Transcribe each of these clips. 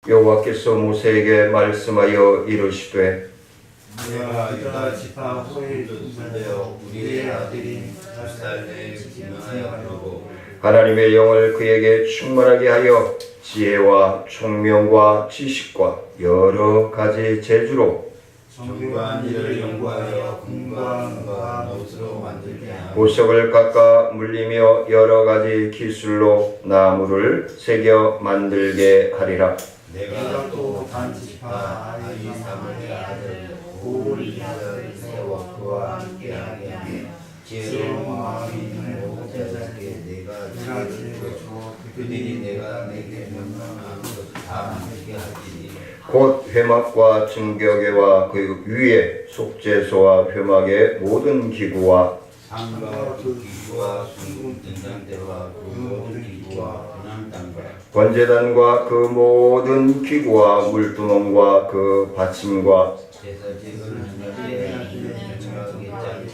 여호와께서 모세에게 말씀하여 이르시되 내가 유다 지파 후에 분산되어 우리의 아들인 10살 내에 분명하여 하려고 하나님의 영을 그에게 충만하게 하여 지혜와 총명과 지식과 여러 가지 재주로 정교한 일을 연구하여 공부함과 못으로 만들게 하고 보석을 깎아 물리며 여러 가지 기술로 나무를 새겨 만들게 하리라. 내가 또 단지파 아히사물의 아들 오리아를 세워 그와 함께하게 하며 지혜로운 믿음을 모든 자에게 내가 지혜를 주어 그들이 내가 내게 명령한 것을 다 만들게 하리니 곧 회막과 증거궤와 그 위에 속죄소와 회막의 모든 기구와 상과 그 기구와 순금 등잔대와 그 모든 기구와 분향단과 번제단과 그 모든 기구와 물두멍과 그 받침과 제사직을 하나님의 명령하게 짜리고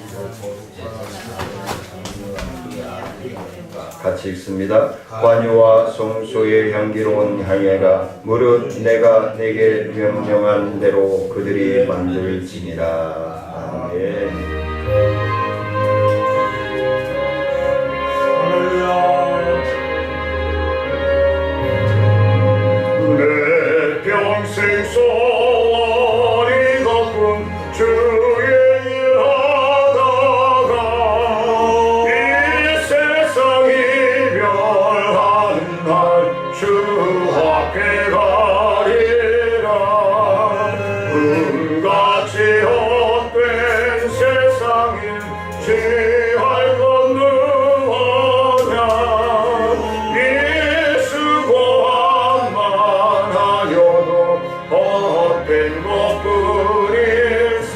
같이 읽습니다. 관유와 성소의 향기로운 향해가 무릇 내가 내게 명령한 대로 그들이 만들지니라. 아멘. 내 평생 소원이 덮은 주의 일하다가 이 세상이 멸하는 날 주 앞에 가리라. 불같이 헛된 세상인 지할 건너하냐 이 수고함만 하여도 헛된 것뿐일세.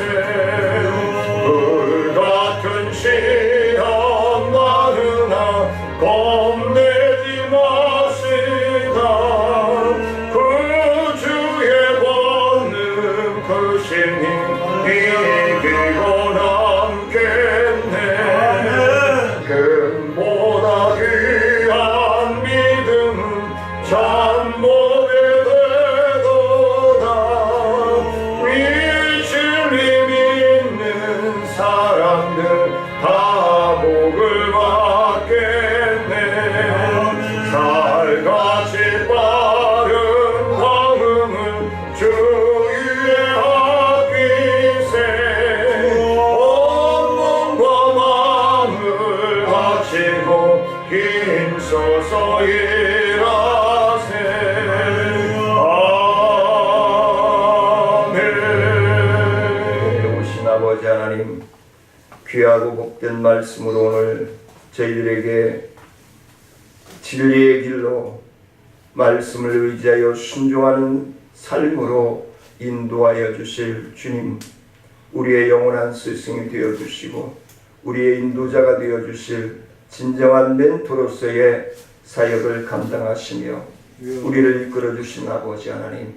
불같은 시험 많으나 겁내지 마시다. 그 주의 권능 크시니 이기고 남겠네. 금보다 귀한 믿음은 참모게 되도다. 이 진리 믿는 사람들 다 복을 받겠네. 살같이 빠른 광음은 주 위에 합기세. 온몸과 마음을 바치고 힘써서 일하세. 아멘. 오신 아버지 하나님, 귀하고 복된 말씀으로 오늘 저희들에게 진리의 길로 말씀을 의지하여 순종하는 삶으로 인도하여 주실 주님, 우리의 영원한 스승이 되어주시고 우리의 인도자가 되어주실 진정한 멘토로서의 사역을 감당하시며 우리를 이끌어주신 아버지 하나님,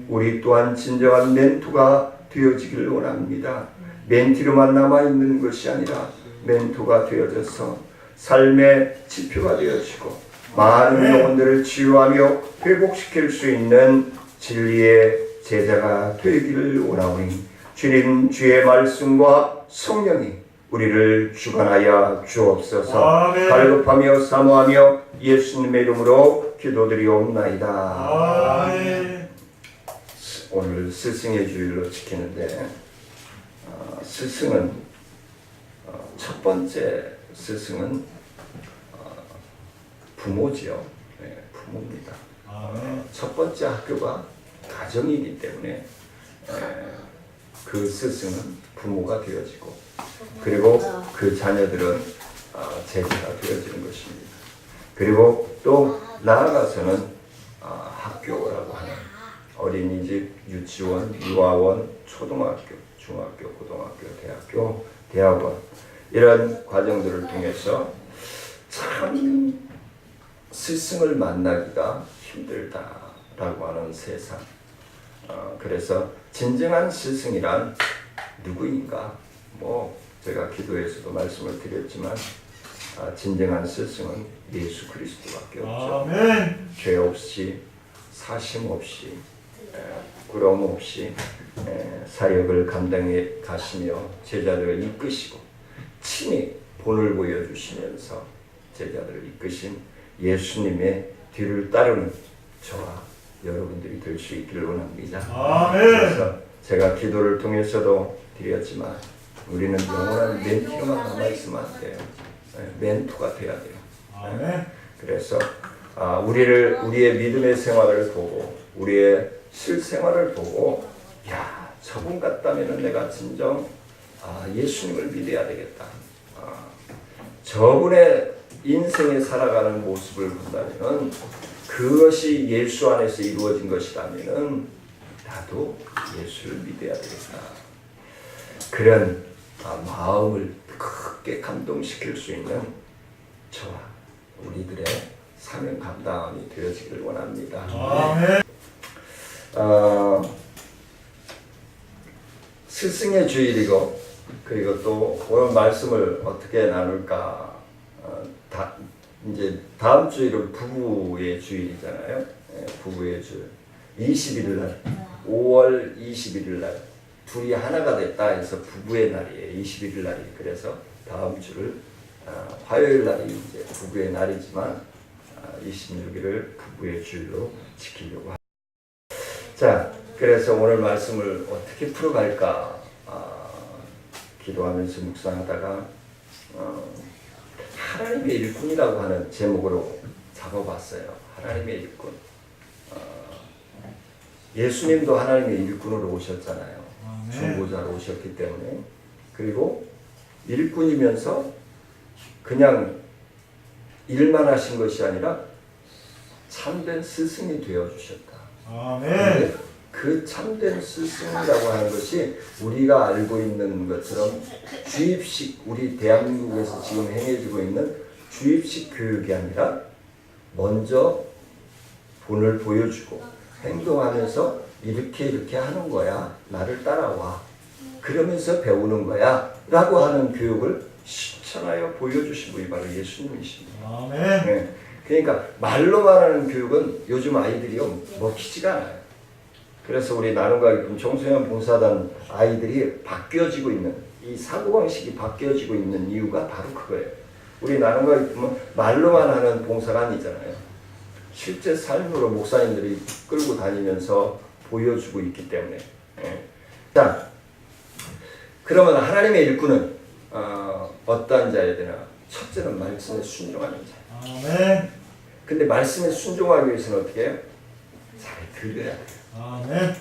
우리 또한 진정한 멘토가 되어지길 원합니다. 멘티로만 남아있는 것이 아니라 멘토가 되어져서 삶의 지표가 되어지고 많은 영혼들을 치유하며 회복시킬 수 있는 진리의 제자가 되기를 원하오니 주님, 주의 말씀과 성령이 우리를 주관하여 주옵소서. 갈급하며 사모하며 예수님의 이름으로 기도드리옵나이다. 아멘. 오늘 스승의 주일로 지키는데 스승은 첫 번째 스승은 부모지요. 네, 부모입니다. 첫 번째 학교가 가정이기 때문에 그 스승은 부모가 되어지고 그리고 그 자녀들은 제자가 되어지는 것입니다. 그리고 또 나아가서는 학교라고 하는 어린이집, 유치원, 유아원, 초등학교, 중학교, 고등학교, 대학교, 대학원 이런 과정들을 통해서 참 스승을 만나기가 힘들다라고 하는 세상. 그래서 진정한 스승이란 누구인가? 제가 기도에서도 말씀을 드렸지만 진정한 스승은 예수 그리스도밖에 없죠. 아멘. 죄 없이 사심 없이 부러움 없이 사역을 감당해 가시며 제자들을 이끄시고 친히 본을 보여주시면서 제자들을 이끄신 예수님의 뒤를 따르는 저와 여러분들이 될 수 있기를 원합니다. 아멘. 그래서 제가 기도를 통해서도 드렸지만 우리는 영원한 멘티로만 남아있으면 안 돼요. 멘토가 돼야 돼요. 아멘. 그래서 우리의 믿음의 생활을 보고 우리의 실생활을 보고 야 저분 같다면 내가 진정 예수님을 믿어야 되겠다. 저분의 인생에 살아가는 모습을 본다면 그것이 예수 안에서 이루어진 것이라면 나도 예수를 믿어야 되겠다. 그런 마음을 크게 감동시킬 수 있는 저와 우리들의 사명 감당이 되어지길 원합니다. 아멘. 스승의 주일이고 그리고 또 오늘 말씀을 어떻게 나눌까? 이제 다음 주일은 부부의 주일이잖아요. 부부의 주일. 21일 날, 5월 21일 날 둘이 하나가 됐다 해서 부부의 날이에요. 21일 날이. 그래서 다음 주를 화요일 날이 이제 부부의 날이지만 26일을 부부의 주일로 지키려고 합니다. 자, 그래서 오늘 말씀을 어떻게 풀어갈까 기도하면서 묵상하다가 하나님의 일꾼이라고 하는 제목으로 잡아봤어요. 하나님의 일꾼. 예수님도 하나님의 일꾼으로 오셨잖아요. 중보자로 오셨기 때문에. 그리고 일꾼이면서 그냥 일만 하신 것이 아니라 참된 스승이 되어주셨다. 아멘. 그 참된 스승이라고 하는 것이 우리가 알고 있는 것처럼 주입식, 우리 대한민국에서 지금 행해지고 있는 주입식 교육이 아니라 먼저 본을 보여주고 행동하면서 이렇게 하는 거야. 나를 따라와. 그러면서 배우는 거야. 라고 하는 교육을 실천하여 보여주신 분이 바로 예수님이십니다. 아멘. 네. 그러니까 말로만 하는 교육은 요즘 아이들이요 먹히지가 않아요. 그래서 우리 나눔과 기쁨 청소년 봉사단 아이들이 바뀌어지고 있는 이 사고방식이 바뀌어지고 있는 이유가 바로 그거예요. 우리 나눔과 기쁨은 말로만 하는 봉사가 아니잖아요. 실제 삶으로 목사님들이 끌고 다니면서 보여주고 있기 때문에. 자, 그러면 하나님의 일꾼은 어떠한 자여야 되나? 첫째는 말씀에 순종하는 자. 아멘. 근데 말씀에 순종하기 위해서는 어떻게 해요? 잘 들어야 돼요. 아멘.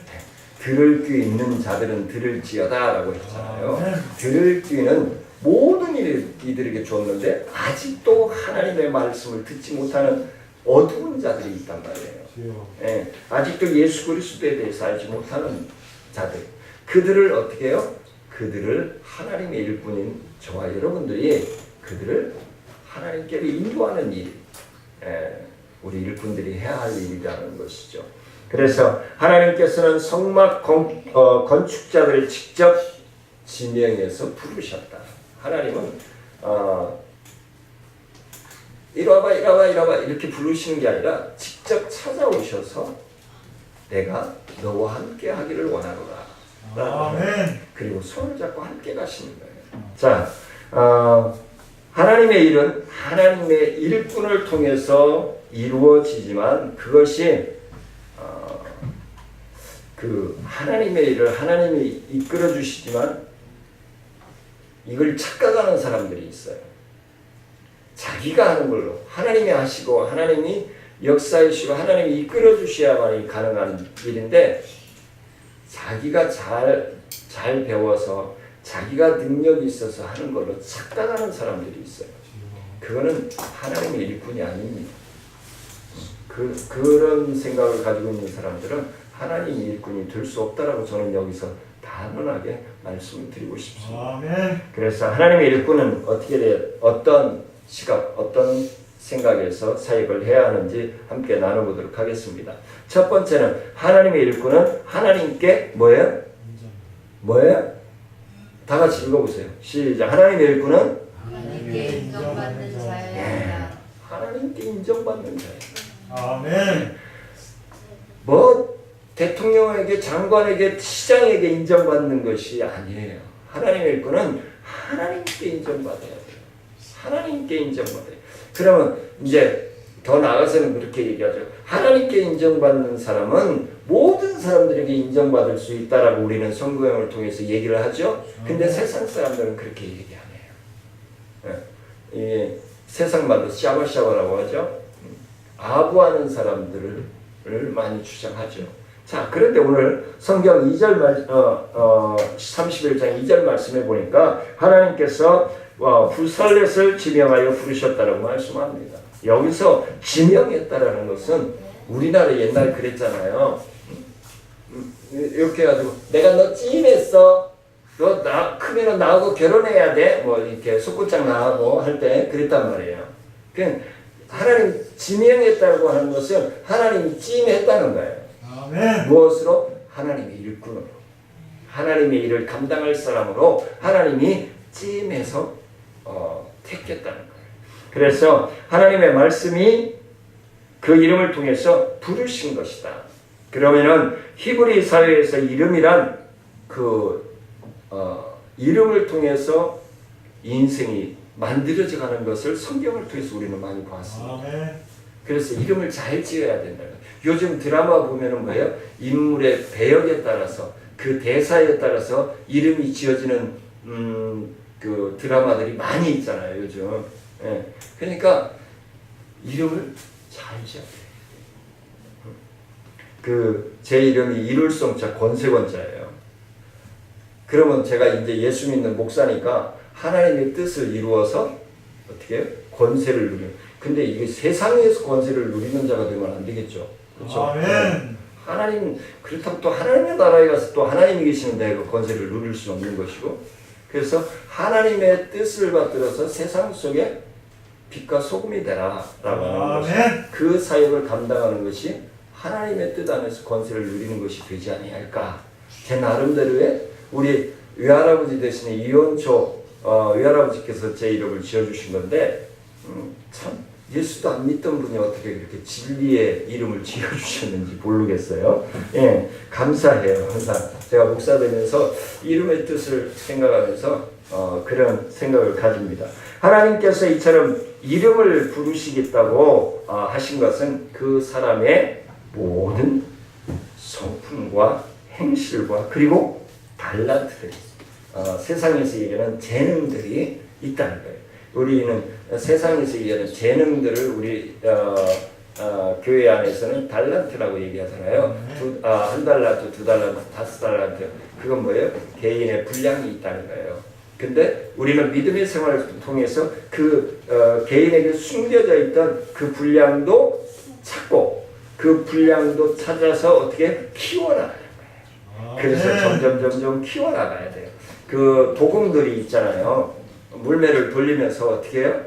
들을 귀 있는 자들은 들을지어다 라고 했잖아요. 아멘. 들을 귀는 모든 이들에게 줬는데 아직도 하나님의 말씀을 듣지 못하는 어두운 자들이 있단 말이에요. 아직도 예수 그리스도에 대해서 알지 못하는 자들. 그들을 어떻게 해요? 그들을 하나님의 일꾼인 저와 여러분들이 그들을 하나님께로 인도하는 일, 우리 일꾼들이 해야 할 일이라는 것이죠. 그래서 하나님께서는 성막 건축자들을 직접 지명해서 부르셨다. 하나님은 이리 와봐 이렇게 부르시는 게 아니라 직접 찾아오셔서 내가 너와 함께 하기를 원하노라. 아멘. 그리고 손을 잡고 함께 가시는 거예요. 자, 하나님의 일은 하나님의 일꾼을 통해서 이루어지지만 그것이 그 하나님의 일을 하나님이 이끌어 주시지만 이걸 착각하는 사람들이 있어요. 자기가 하는 걸로 하나님이 하시고 하나님이 역사이시고 하나님이 이끌어 주셔야만이 가능한 일인데 자기가 잘 배워서 자기가 능력이 있어서 하는 걸로 착각하는 사람들이 있어요. 그거는 하나님의 일꾼이 아닙니다. 그런 생각을 가지고 있는 사람들은 하나님의 일꾼이 될 수 없다라고 저는 여기서 단언하게 말씀을 드리고 싶습니다. 아멘. 그래서 하나님의 일꾼은 어떤 시각, 어떤 생각에서 사역을 해야 하는지 함께 나눠보도록 하겠습니다. 첫 번째는 하나님의 일꾼은 하나님께 뭐예요? 뭐예요? 다 같이 읽어보세요. 시작. 하나님의 일꾼은 하나님께 인정받는 자여야 한다. 하나님께 인정받는 자예요. 아멘. 뭐 대통령에게, 장관에게, 시장에게 인정받는 것이 아니에요. 하나님의 일꾼은 하나님께 인정받아야 돼요. 하나님께 인정받아요. 그러면 이제 더 나아가서는 그렇게 얘기하죠. 하나님께 인정받는 사람은 모든 사람들에게 인정받을 수 있다라고 우리는 성경을 통해서 얘기를 하죠. 근데 세상 사람들은 그렇게 얘기 안 해요. 예. 세상 말로 샤바샤바라고 하죠. 아부하는 사람들을 많이 주장하죠. 자, 그런데 오늘 성경 2절 31장 2절 말씀에 보니까 하나님께서 부살렛을 지명하여 부르셨다라고 말씀합니다. 여기서 지명했다라는 것은 우리나라 옛날에 그랬잖아요. 이렇게 해가지고 내가 너 찜했어. 너 크면은 나하고 결혼해야 돼. 뭐 이렇게 속고장 나하고 할 때 그랬단 말이에요. 그냥 하나님 지명했다고 하는 것은 하나님이 찜했다는 거예요. 아멘. 무엇으로? 하나님의 일꾼으로. 하나님의 일을 감당할 사람으로 하나님이 찜해서 택했다는 거예요. 그래서 하나님의 말씀이 그 이름을 통해서 부르신 것이다. 그러면은 히브리 사회에서 이름이란 이름을 통해서 인생이 만들어져 가는 것을 성경을 통해서 우리는 많이 봤습니다. 아멘. 그래서 이름을 잘 지어야 된다. 요즘 드라마 보면은 뭐예요? 인물의 배역에 따라서 그 대사에 따라서 이름이 지어지는 그 드라마들이 많이 있잖아요, 요즘. 예. 그러니까 이름을 잘 지어야 돼요. 제 이름이 이룰성자 권세권자예요. 그러면 제가 이제 예수 믿는 목사니까 하나님의 뜻을 이루어서 어떻게 해요? 권세를 누리는. 근데 이게 세상에서 권세를 누리는 자가 되면 안 되겠죠. 그렇죠? 아멘. 하나님, 그렇다고 또 하나님의 나라에 가서 또 하나님이 계시는데 그 권세를 누릴 수 없는 것이고, 그래서 하나님의 뜻을 받들어서 세상 속에 빛과 소금이 되라 라고 하는 것이, 그 사역을 감당하는 것이 하나님의 뜻 안에서 권세를 누리는 것이 되지 아니할까. 제 나름대로의 우리 외할아버지 대신에 이원초 외할아버지께서 제 이름을 지어주신 건데, 참 예수도 안 믿던 분이 어떻게 그렇게 진리의 이름을 지어주셨는지 모르겠어요. 예, 감사해요. 항상 제가 목사 되면서 이름의 뜻을 생각하면서 그런 생각을 가집니다. 하나님께서 이처럼 이름을 부르시겠다고 하신 것은 그 사람의 모든 성품과 행실과 그리고 달란트들이, 세상에서 얘기하는 재능들이 있다는 거예요. 우리는 세상에서 얘기하는 재능들을 우리 교회 안에서는 달란트라고 얘기하잖아요. 한 달란트, 두 달란트, 5달란트. 그건 뭐예요? 개인의 분량이 있다는 거예요. 근데 우리는 믿음의 생활을 통해서 개인에게 숨겨져 있던 그 분량도 찾고 그 분량도 찾아서 어떻게 키워나가는 거예요. 그래서 점점 키워나가야 돼요. 그 도공들이 있잖아요. 물매를 돌리면서 어떻게 해요?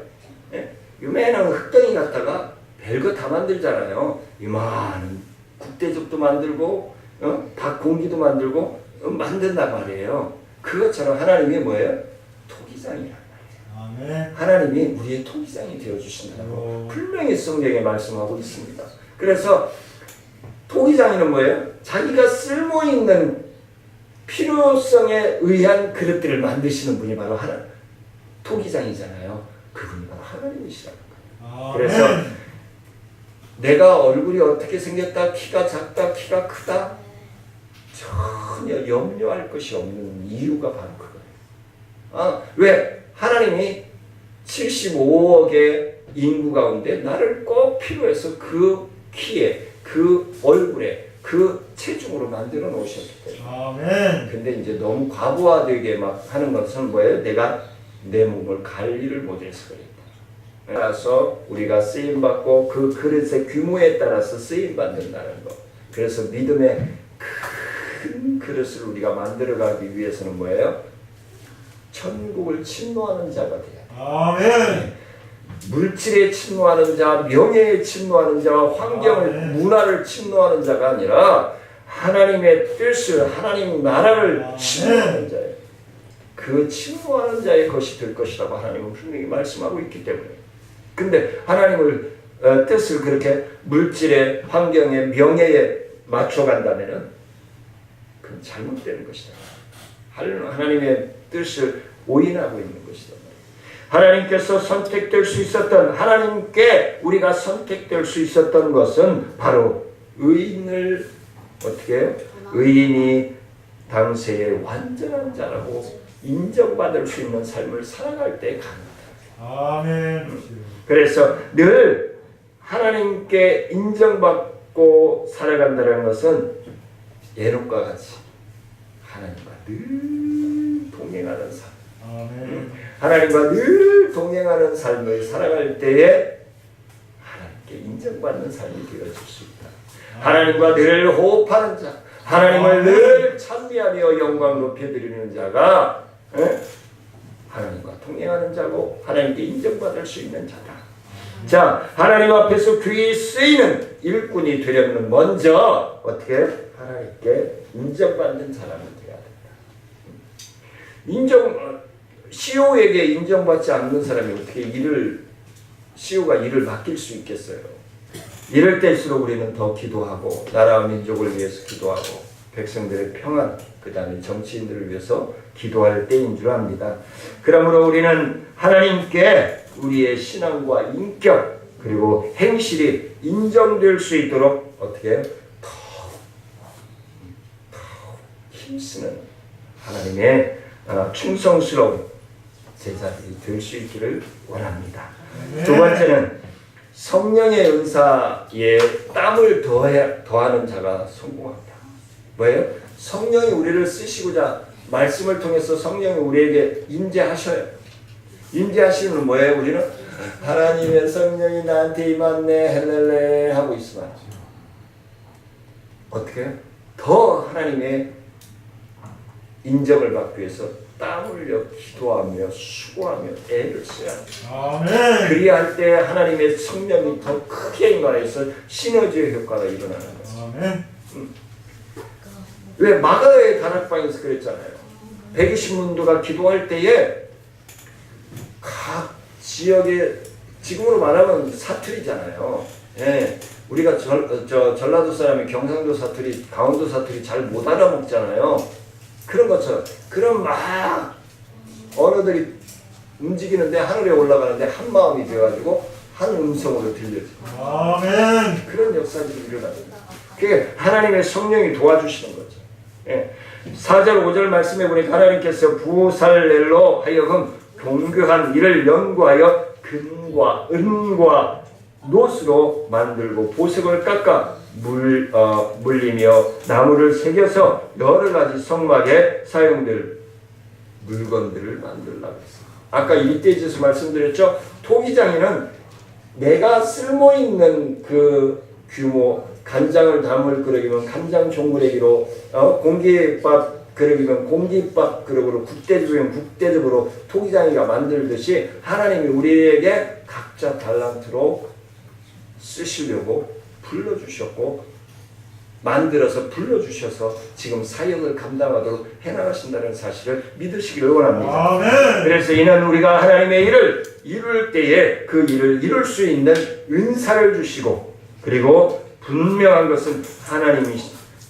예? 요만한 흙덩이 갖다가 별거 다 만들잖아요. 이만한 국대접도 만들고, 닭공기도 만들고, 만든단 말이에요. 그것처럼 하나님이 뭐예요? 토기장이란 말이에요. 아멘. 하나님이 우리의 토기장이 되어주신다고 분명히 성경에 말씀하고 있습니다. 그래서 토기장이는 뭐예요? 자기가 쓸모있는 필요성에 의한 그릇들을 만드시는 분이 바로 토기장이잖아요. 그분이 바로 하나님이시라는 거예요. 그래서 내가 얼굴이 어떻게 생겼다, 키가 작다, 키가 크다, 전혀 염려할 것이 없는 이유가 바로 그거예요. 왜? 하나님이 75억의 인구 가운데 나를 꼭 필요해서 그 키에, 그 얼굴에, 그 체중으로 만들어 놓으셨기 때문에. 아멘. 근데 이제 너무 과부하되게 막 하는 것은 뭐예요? 내가 내 몸을 관리를 못해서 그랬다. 따라서 우리가 쓰임받고 그 그릇의 규모에 따라서 쓰임받는다는 것. 그래서 믿음의 큰 그릇을 우리가 만들어가기 위해서는 뭐예요? 천국을 침노하는 자가 돼야 돼. 아멘. 물질에 침노하는 자, 명예에 침노하는 자와 환경을, 문화를 침노하는 자가 아니라 하나님의 뜻을, 하나님 나라를 침노하는 자예요. 그 침노하는 자의 것이 될 것이라고 하나님은 분명히 말씀하고 있기 때문에. 근데 하나님을 뜻을 그렇게 물질에, 환경에, 명예에 맞춰간다면은 그건 잘못되는 것이다. 하나님의 뜻을 오인하고 있는 것이다. 하나님께서 선택될 수 있었던, 하나님께 우리가 선택될 수 있었던 것은 바로 의인을 어떻게 해요? 의인이 당세의 완전한 자라고 인정받을 수 있는 삶을 살아갈 때 가능하다. 아멘. 그래서 늘 하나님께 인정받고 살아간다는 것은 예록과 같이 하나님과 늘 동행하는 삶, 아멘. 하나님과 늘 동행하는 삶을 살아갈 때에 하나님께 인정받는 삶이 되어질 수 있다. 하나님과 늘 호흡하는 자, 하나님을 늘 찬미하며 영광 높여드리는 자가 하나님과 동행하는 자고 하나님께 인정받을 수 있는 자다. 자, 하나님 앞에서 귀히 쓰이는 일꾼이 되려면 먼저 어떻게 하나님께 인정받는 사람이 되어야 된다. CEO에게 인정받지 않는 사람이 어떻게 CEO가 일을 맡길 수 있겠어요? 이럴 때일수록 우리는 더 기도하고 나라와 민족을 위해서 기도하고 백성들의 평안, 그 다음에 정치인들을 위해서 기도할 때인 줄 압니다. 그러므로 우리는 하나님께 우리의 신앙과 인격 그리고 행실이 인정될 수 있도록 어떻게 해요? 더욱 힘쓰는 하나님의 충성스러운 제자들이 될 수 있기를 원합니다. 두 번째는 성령의 은사에 땀을 더하는 자가 성공합니다. 뭐예요? 성령이 우리를 쓰시고자 말씀을 통해서 성령이 우리에게 임재하셔요. 임재하시는 뭐예요? 우리는 하나님의 성령이 나한테 임했네 헬렐레 하고 있으면 어떻게 해요? 더 하나님의 인정을 받기 위해서 땀 흘려 기도하며 수고하며 애를 써야 합니다. 아멘. 그리할 때 하나님의 성령이 더 크게 임하여서 시너지의 효과가 일어나는 거죠. 아멘. 왜 마가의 다락방에서 그랬잖아요. 120문도가 기도할 때에 각 지역의 지금으로 말하면 사투리잖아요. 예, 우리가 전라도 사람이 경상도 사투리, 강원도 사투리 잘 못 알아먹잖아요. 그런 것처럼 그런 막 언어들이 움직이는데 하늘에 올라가는데 한 마음이 되어가지고 한 음성으로 들려져요. 아멘. 그런 역사들이 일어납니다. 그게 하나님의 성령이 도와주시는 거죠. 예. 4절 5절 말씀해 보니까 하나님께서 부살렐로 하여금 경교한 이를 연구하여 금과 은과 노스로 만들고 보석을 깎아 물리며 나무를 새겨서 여러 가지 성막에 사용될 물건들을 만들라고 했어요. 아까 이때에서 말씀드렸죠. 토기장에는 내가 쓸모있는 그 규모, 간장을 담을 그릇이면 간장 종그레기로, 공깃밥 그릇이면 공깃밥 그릇으로, 국대접이면 국대접으로 토기장이가 만들듯이 하나님이 우리에게 각자 달란트로 쓰시려고 불러주셨고 만들어서 불러주셔서 지금 사역을 감당하도록 해나가신다는 사실을 믿으시기를 원합니다. 아멘. 그래서 이는 우리가 하나님의 일을 이룰 때에 그 일을 이룰 수 있는 은사를 주시고 그리고 분명한 것은 하나님이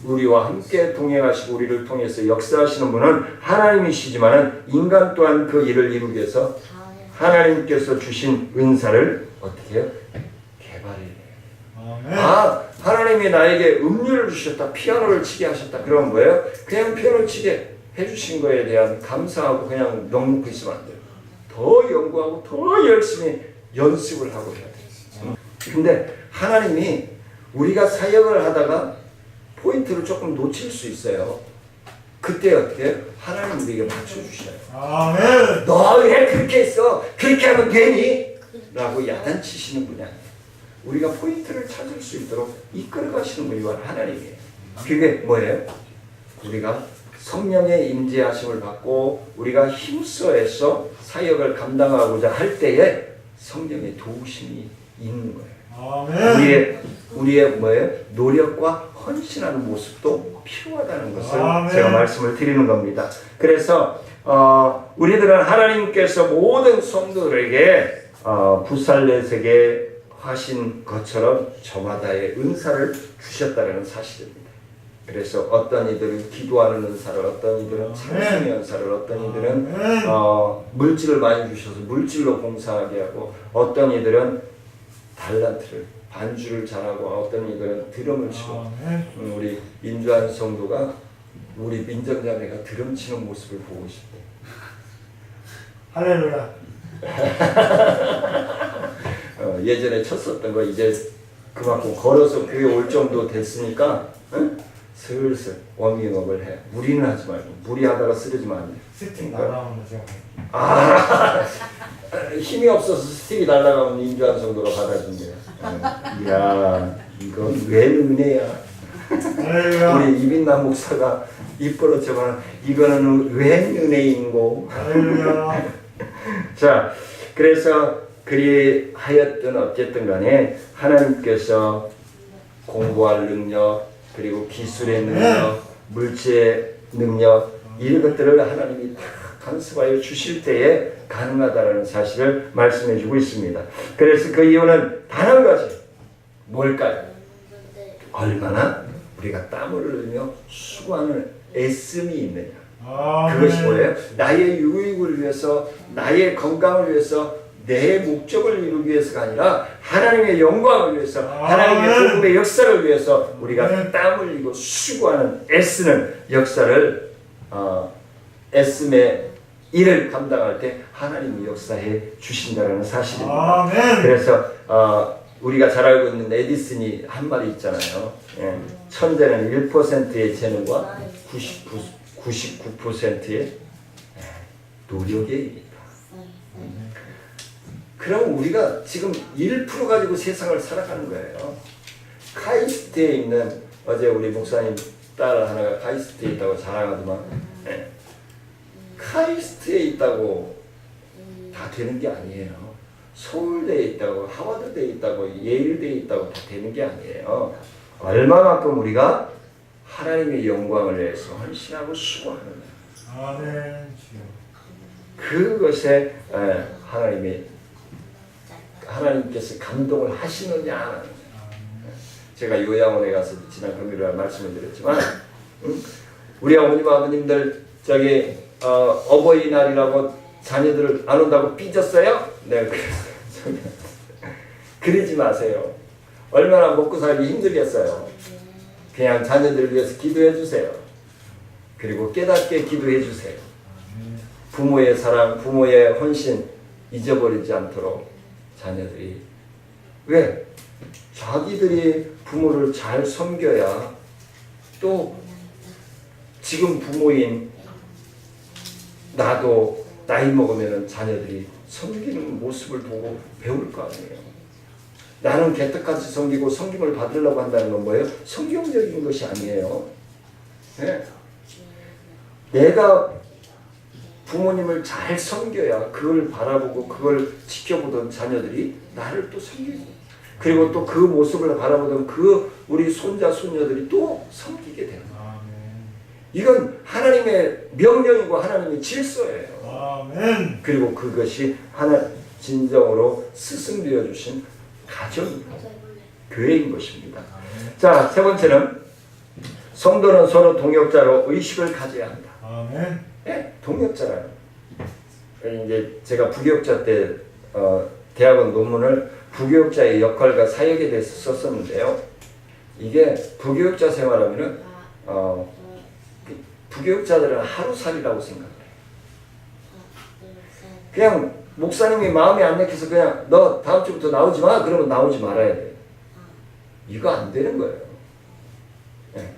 우리와 함께 동행하시고 우리를 통해서 역사하시는 분은 하나님이시지만 인간 또한 그 일을 이루기 위해서 하나님께서 주신 은사를 어떻게 해요? 개발해요. 아, 하나님이 나에게 음료를 주셨다, 피아노를 치게 하셨다. 그런 거예요? 그냥 피아노 치게 해주신 거에 대한 감사하고 그냥 넋놓고 있으면 안 돼요. 더 연구하고 더 열심히 연습을 하고 해야 돼요. 근데 하나님이 우리가 사역을 하다가 포인트를 조금 놓칠 수 있어요. 그때 어떻게 해요? 하나님 우리에게 맞춰주셔요. 아멘. 너 왜 그렇게 했어? 그렇게 하면 되니? 라고 야단치시는 분이 아니에요. 우리가 포인트를 찾을 수 있도록 이끌어 가시는 분이 바로 하나님이에요. 그게 뭐예요? 우리가 성령의 임재하심을 받고 우리가 힘써서 사역을 감당하고자 할 때에 성령의 도우심이 있는 거예요. 아멘. 우리의 뭐예요? 노력과 헌신하는 모습도 필요하다는 것을 아멘. 제가 말씀을 드리는 겁니다. 그래서 우리들은 하나님께서 모든 성도들에게 부살렛에게 하신 것처럼 저마다의 은사를 주셨다는 사실입니다. 그래서 어떤 이들은 기도하는 은사를, 어떤 이들은 찬송의 은사를, 어떤 이들은 물질을 많이 주셔서 물질로 봉사하게 하고, 어떤 이들은 달란트를 반주를 잘하고, 어떤 이들은 드럼을 치고. 우리 인주한 성도가 우리 민정자매가 드럼 치는 모습을 보고 싶대. 할렐루야. 예전에 쳤었던 거 이제 그만큼 걸어서 교회 올 정도 됐으니까 슬슬 워밍업을 해. 무리는 하지 말고. 무리하다가 쓰러지면 안 돼. 스틱 날아오는 거 힘이 없어서 스틱이 날아가면 인주한 성도로 받아준대요. 이야, 이건 왜 은혜야? 할렐루야. 우리 이빈남 목사가 입버릇지만 이거는 웬 은혜인고. 할렐루야. 자, 그래서 그리하였든 어쨌든 간에 하나님께서 공부할 능력, 그리고 기술의 능력, 물질의 능력, 이런 것들을 하나님이 다 간섭하여 주실 때에 가능하다는 사실을 말씀해 주고 있습니다. 그래서 그 이유는 단 한 가지. 뭘까요? 얼마나 우리가 땀을 흘리며 수고하는 애씀이 있느냐. 그것이 뭐예요? 나의 유익을 위해서, 나의 건강을 위해서, 내 목적을 이루기 위해서가 아니라 하나님의 영광을 위해서, 하나님의 복음의 역사를 위해서 우리가 땀 흘리고 수고하는 애쓰는 역사를, 애씀의 일을 감당할 때 하나님이 역사해 주신다는 사실입니다. 그래서 우리가 잘 알고 있는 에디슨이 한 말이 있잖아요. 천재는 1%의 재능과 99%의 노력의 일이다. 그럼 우리가 지금 1% 가지고 세상을 살아가는 거예요. 카이스트에 있는, 어제 우리 목사님 딸 하나가 카이스트에 있다고 자랑하더만, 카이스트에 있다고 다 되는 게 아니에요. 서울대에 있다고, 하버드대에 있다고, 예일대에 있다고 다 되는 게 아니에요. 얼마만큼 우리가 하나님의 영광을 위해서 헌신하고 수고하느냐. 그것에 하나님께서 감동을 하시느냐. 제가 요양원에 가서 지난 금요일에 말씀을 드렸지만, 우리 어머님 아버님들 저기 어버이날이라고 자녀들을 안 온다고 삐졌어요? 네, 그랬어요. 그러지 마세요. 얼마나 먹고 살기 힘들겠어요. 그냥 자녀들을 위해서 기도해 주세요. 그리고 깨닫게 기도해 주세요. 부모의 사랑, 부모의 헌신 잊어버리지 않도록 자녀들이. 왜? 자기들이 부모를 잘 섬겨야 또 지금 부모인 나도 나이 먹으면 자녀들이 섬기는 모습을 보고 배울 거 아니에요. 나는 개떡같이 섬기고 섬김을 받으려고 한다는 건 뭐예요? 성경적인 것이 아니에요. 네? 내가 부모님을 잘 섬겨야 그걸 바라보고 그걸 지켜보던 자녀들이 나를 또 섬기고, 그리고 또 그 모습을 바라보던 그 우리 손자 손녀들이 또 섬기게 되는 거예요. 이건 하나님의 명령이고 하나님의 질서예요. 그리고 그것이 하나 진정으로 스승되어 주신 가정입니다. 교회인 것입니다. 자, 세 번째는 성도는 서로 동역자로 의식을 가져야 한다. 네, 동역자라는. 이제 제가 부교육자 때 대학원 논문을 부교육자의 역할과 사역에 대해서 썼었는데요. 이게 부교육자 생활하면은 부교육자들은 하루살이라고 생각해요. 그냥 목사님이 마음에 안 내켜서 그냥 너 다음 주부터 나오지 마, 그러면 나오지 말아야 돼요. 이거 안 되는 거예요. 네.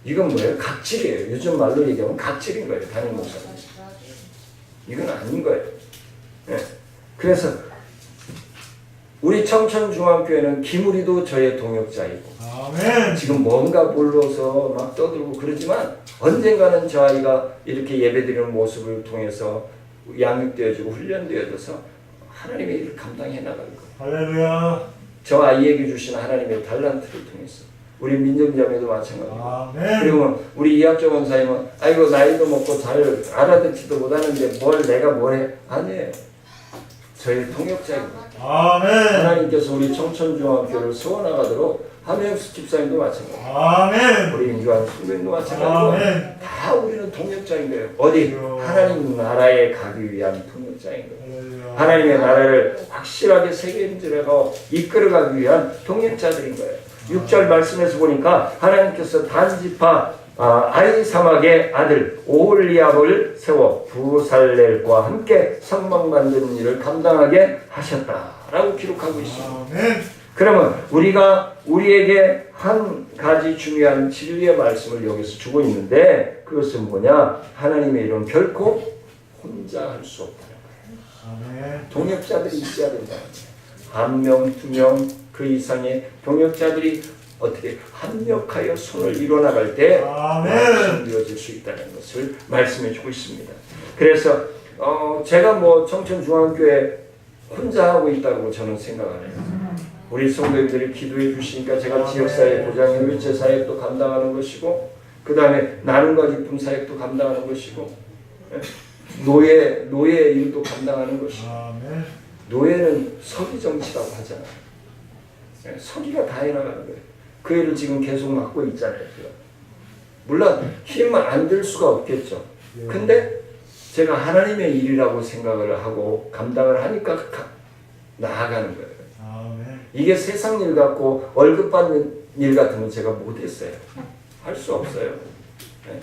이건 뭐예요? 각질이에요. 요즘 말로 얘기하면 각질인 거예요. 담임 목사님. 이건 아닌 거예요. 네. 그래서 우리 청천중앙교회는 김우리도 저의 동역자이고, 지금 뭔가 몰라서 막 떠들고 그러지만 언젠가는 저 아이가 이렇게 예배드리는 모습을 통해서 양육되어지고 훈련되어져서 하나님의 일을 감당해 나갈 거예요. 할렐루야. 저 아이에게 주신 하나님의 달란트를 통해서. 우리 민정자매도 마찬가지고. 그리고 우리 이학정 원사님은 아이고 나이도 먹고 잘 알아듣지도 못하는데 내가 뭘 해? 아니에요. 저희 통역자입니다. 하나님께서 우리 청천중앙교회를 세워나가도록 함영수 집사님도 마찬가지. 아멘. 우리 인주한 선배님도 마찬가지고 아멘. 다 우리는 동역자인 거예요. 어디? 하나님 나라에 가기 위한 동역자인 거예요. 하나님의 나라를 확실하게 세계인들에게 이끌어가기 위한 동역자들인 거예요. 6절 말씀에서 보니까 하나님께서 단지파 아이사막의 아들 오홀리압을 세워 부살렐과 함께 성막 만드는 일을 감당하게 하셨다라고 기록하고 있습니다. 아멘. 그러면 우리에게 한 가지 중요한 진리의 말씀을 여기서 주고 있는데 그것은 뭐냐? 하나님의 일은 결코 혼자 할 수 없다는 거예요. 아멘. 동역자들이 있어야 된다는 거예요. 한 명, 두 명, 그 이상의 동역자들이 어떻게 합력하여 손을 이뤄나갈 때 완성되어질 수 있다는 것을 말씀해 주고 있습니다. 그래서 제가 뭐 청천중앙교회 혼자 하고 있다고 저는 생각 안 해요. 우리 성도님들이 기도해 주시니까 제가 지역사회, 보장협의체 사역도 감당하는 것이고 그 다음에 나눔과 기쁨 사역도 감당하는 것이고 노예 일도 감당하는 것이고 노예는 서기 정치라고 하잖아요. 서기가 다 해나가는 거예요. 그 일을 지금 계속 맡고 있잖아요. 제가. 물론 힘을 안 들 수가 없겠죠. 근데 제가 하나님의 일이라고 생각을 하고 감당을 하니까 나아가는 거예요. 이게 세상 일 같고 월급 받는 일 같은 건 제가 못했어요. 할 수 없어요. 네.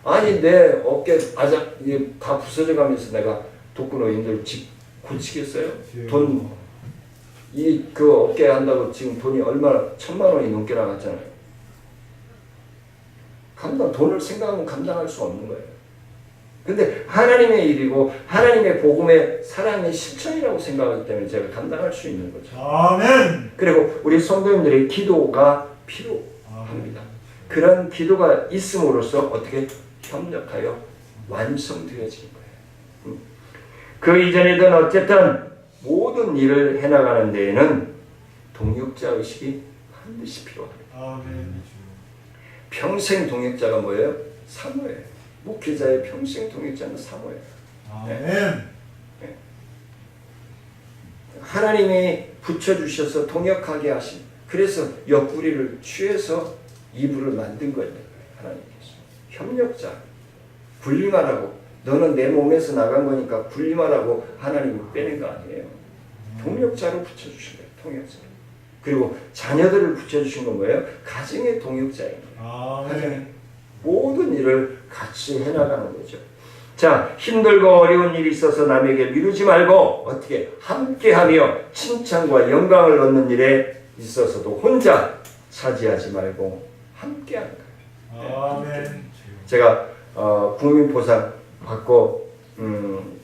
아니 내 어깨 아작 다 부서져 가면서 내가 독거노인들 집 고치겠어요? 그 어깨 한다고 지금 돈이 얼마나 1,000만 원이 넘게 나갔잖아요. 돈을 생각하면 감당할 수 없는 거예요. 근데 하나님의 일이고 하나님의 복음의 사랑의 실천이라고 생각하기 때문에 제가 감당할 수 있는 거죠. 아멘. 그리고 우리 성도님들의 기도가 필요합니다. 그런 기도가 있음으로써 어떻게 협력하여 완성되어지는 거예요. 그 이전이든 어쨌든 모든 일을 해나가는 데에는 동역자 의식이 반드시 필요합니다. 아멘. 평생 동역자가 뭐예요? 사모예요. 목회자의 평생 동역자는 사모예요. 아멘. 네. 하나님이 붙여주셔서 동역하게 하신 그래서 옆구리를 취해서 이불을 만든 거예요. 하나님께서. 협력자. 분리만하고 너는 내 몸에서 나간 거니까 분리만하고 하나님을 빼낸 거 아니에요. 동역자로 붙여주신 거예요. 동역자. 그리고 자녀들을 붙여주신 건 뭐예요? 가정의 동역자예요. 아멘. 모든 일을 같이 해나가는 거죠. 자, 힘들고 어려운 일이 있어서 남에게 미루지 말고 어떻게 함께하며 칭찬과 영광을 얻는 일에 있어서도 혼자 차지하지 말고 함께하는 거예요. 아멘. 제가 국민보상 받고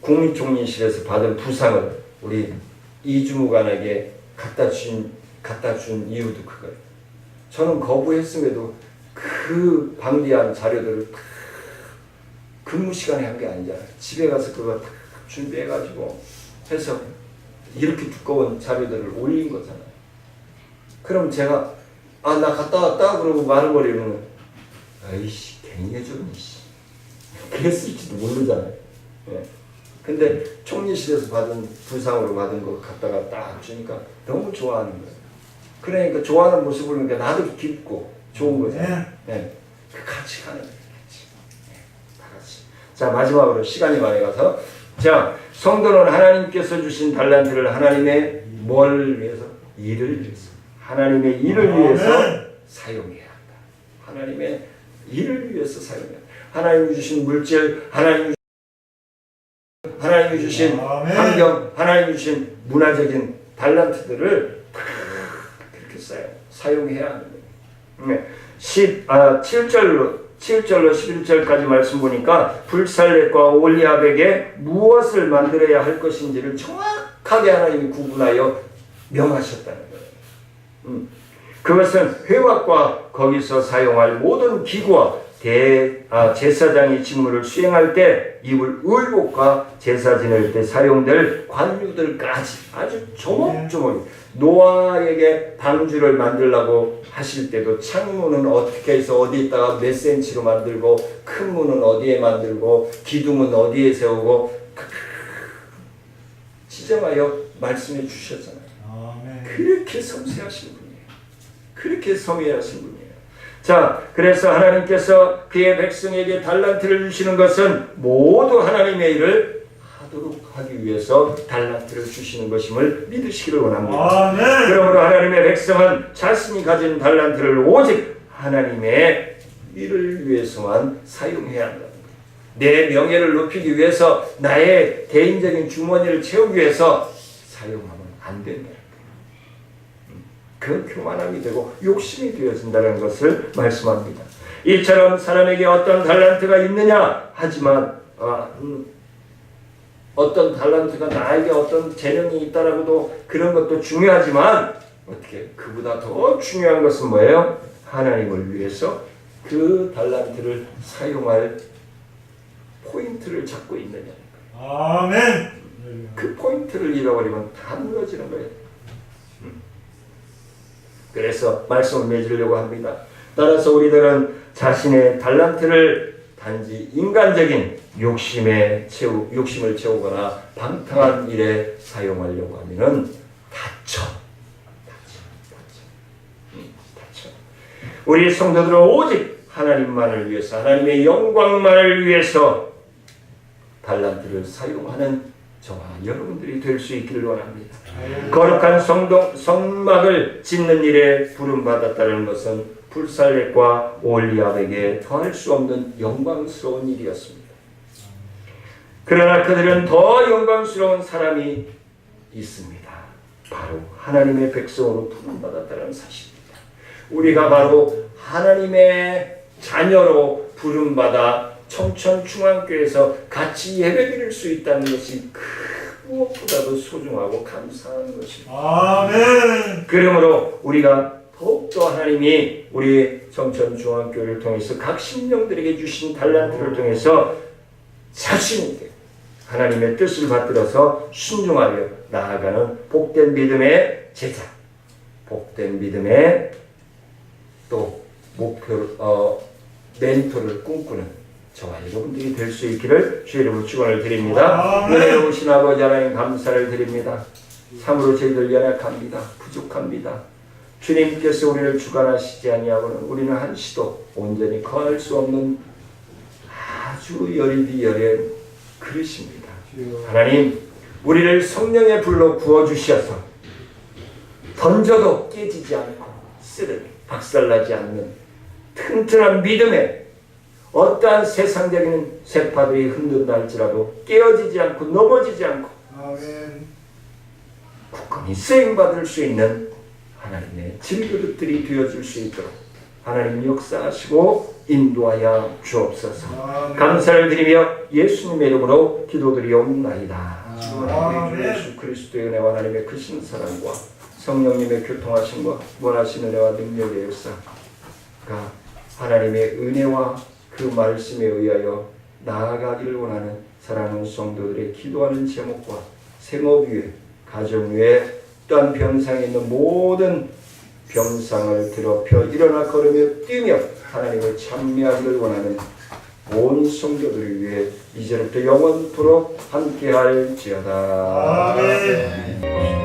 국민총리실에서 받은 부상을 우리 이주무관에게 갖다 준 이유도 그거예요. 저는 거부했음에도 그 방대한 자료들을 다 근무 시간에 한 게 아니잖아요. 집에 가서 그거 다 준비해가지고 해서 이렇게 두꺼운 자료들을 올린 거잖아요. 그럼 제가 나 갔다 왔다 그러고 말해버리면 아이씨 괜히 해줬니 그랬을지도 모르잖아요. 예. 근데 총리실에서 받은 부상으로 받은 거 갖다가 딱 주니까 너무 좋아하는 거예요. 그러니까 좋아하는 모습을 보니까 나도 기쁘고 좋은 거잖아요. 네. 같이 가는 거예요. 다 같이. 자, 마지막으로 시간이 많이 가서 자, 성도는 하나님께서 주신 달란트를 하나님의 뭘 위해서? 일을 위해서. 하나님의 일을 위해서 사용해야 한다. 하나님의 일을 위해서 사용해야 한다. 하나님이 주신 물질, 하나님이 주신 환경, 하나님이 주신 문화적인 달란트들을 그렇게 사용해야 하는 거예요. 7절로 11절까지 말씀 보니까 불살렛과 올리압에게 무엇을 만들어야 할 것인지를 정확하게 하나님이 구분하여 명하셨다는 거예요. 그것은 회막과 거기서 사용할 모든 기구와 제사장이 직무를 수행할 때 입을 의복과 제사 지낼 때 사용될 관유들까지 아주 조목조목 노아에게 방주를 만들라고 하실 때도 창문은 어떻게 해서 어디에다가 몇 센치로 만들고 큰 문은 어디에 만들고 기둥은 어디에 세우고 지정하여 말씀해 주셨잖아요. 그렇게 섬세하신 분이에요. 그렇게 섭리하신 분이에요. 자, 그래서 하나님께서 그의 백성에게 달란트를 주시는 것은 모두 하나님의 일을 하도록 하기 위해서 달란트를 주시는 것임을 믿으시기를 원합니다. 아멘. 그러므로 하나님의 백성은 자신이 가진 달란트를 오직 하나님의 일을 위해서만 사용해야 한다. 내 명예를 높이기 위해서, 나의 개인적인 주머니를 채우기 위해서 사용하면 안 된다. 그 교만함이 되고 욕심이 되어진다는 것을 말씀합니다. 이처럼 사람에게 어떤 달란트가 있느냐 하지만 어떤 달란트가 나에게 어떤 재능이 있다라고도 그런 것도 중요하지만 어떻게 그보다 더 중요한 것은 뭐예요? 하나님을 위해서 그 달란트를 사용할 포인트를 잡고 있느냐. 아멘. 그 포인트를 잃어버리면 다 무너지는 거예요. 그래서 말씀을 맺으려고 합니다. 따라서 우리들은 자신의 달란트를 단지 인간적인 욕심을 채우거나 방탕한 일에 사용하려고 하면은 다쳐. 우리 성도들은 오직 하나님만을 위해서, 하나님의 영광만을 위해서 달란트를 사용하는 저와 여러분들이 될 수 있기를 원합니다. 거룩한 성막을 짓는 일에 부름받았다는 것은 불살렛과 올리압에게 더할 수 없는 영광스러운 일이었습니다. 그러나 그들은 더 영광스러운 사람이 있습니다. 바로 하나님의 백성으로 부름받았다는 사실입니다. 우리가 바로 하나님의 자녀로 부름받아 청천중앙교회에서 같이 예배드릴 수 있다는 것이 그 무엇보다도 소중하고 감사한 것입니다. 아멘. 그러므로 우리가 더욱더 하나님이 우리 청천중앙교회를 통해서 각 신령들에게 주신 달란트를 통해서 자신 있게 하나님의 뜻을 받들어서 순종하며 나아가는 복된 믿음의 제자, 복된 믿음의 또 멘토를 꿈꾸는 저와 여러분들이 될 수 있기를 주의 이름으로 축원을 드립니다. 은혜로우신 아버지 하나님 감사를 드립니다. 참으로 저희들 연약합니다. 부족합니다. 주님께서 우리를 주관하시지 아니하고는 우리는 한시도 온전히 거할 수 없는 아주 여리여린 그릇입니다. 하나님, 우리를 성령의 불로 부어주셔서 던져도 깨지지 않고 쓰러져 박살나지 않는 튼튼한 믿음에 어떠한 세상적인 세파들이 흔든다 할지라도 깨어지지 않고 넘어지지 않고 아멘. 굳건히 쓰임받을 수 있는 하나님의 질그릇들이 되어줄 수 있도록 하나님 역사하시고 인도하여 주옵소서. 감사를 드리며 예수님의 이름으로 기도드리옵나이다. 아멘. 예수 그리스도의 은혜와 하나님의 크신 사랑과 성령님의 교통하심과 원하신 은혜와 능력의 역사가 하나님의 은혜와 그 말씀에 의하여 나아가기를 원하는 사랑하는 성도들의 기도하는 제목과 생업 위에, 가정 위에, 또한 병상에 있는 모든 병상을 드럽혀 일어나 걸으며 뛰며 하나님을 찬미하기를 원하는 온 성도들을 위해 이제부터 영원토록 함께할지어다. 아멘.